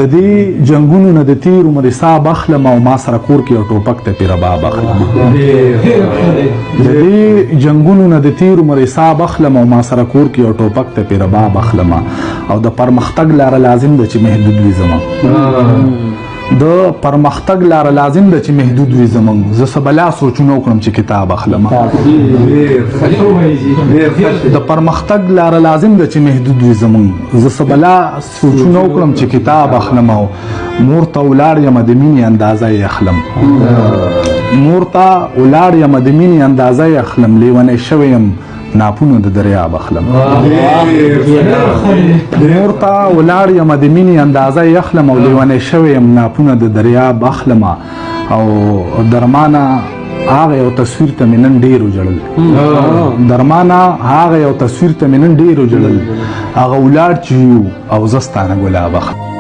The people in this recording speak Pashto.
د دې جنگونو نه د تیر عمر حساب اخلم او ما سره کور کې یو ټوپک ته پې رباب اخلم د دې جنگونو نه د تیر عمر حساب اخلم او ما سره کور کې یو ټوپک ته پې رباب اخلم او د پرمختګ لاره لازم ده چې محدود وي زموږ د پرمختګ لاره لازم ده چې محدود وي زموږ زه څه بلا سوچونه وکړم چې کتاب اخلم د پرمختګ لاره لازم ده چې محدود وي زموږ زه څه بلا سوچونه وکړم چې کتاب اخلم او مور ته ولاړ یم د مینې اندازه یې اخلم مور ته ولاړ یم د مینې اندازه یې اخلم لیونی شوی یم ناپونه د دریاب اخلم مور ته ولاړ یم د مینې اندازه یې اخلم او لیونی شوی یم ناپونه د دریاب اخلم او درمانه هغه یو تصویر ته مې نن ډېر وژړل درمانه هغه یو تصویر ته مې نن ډېر وژړل هغه ولاړ چې یو او زه ستا نه ګلاب اخلم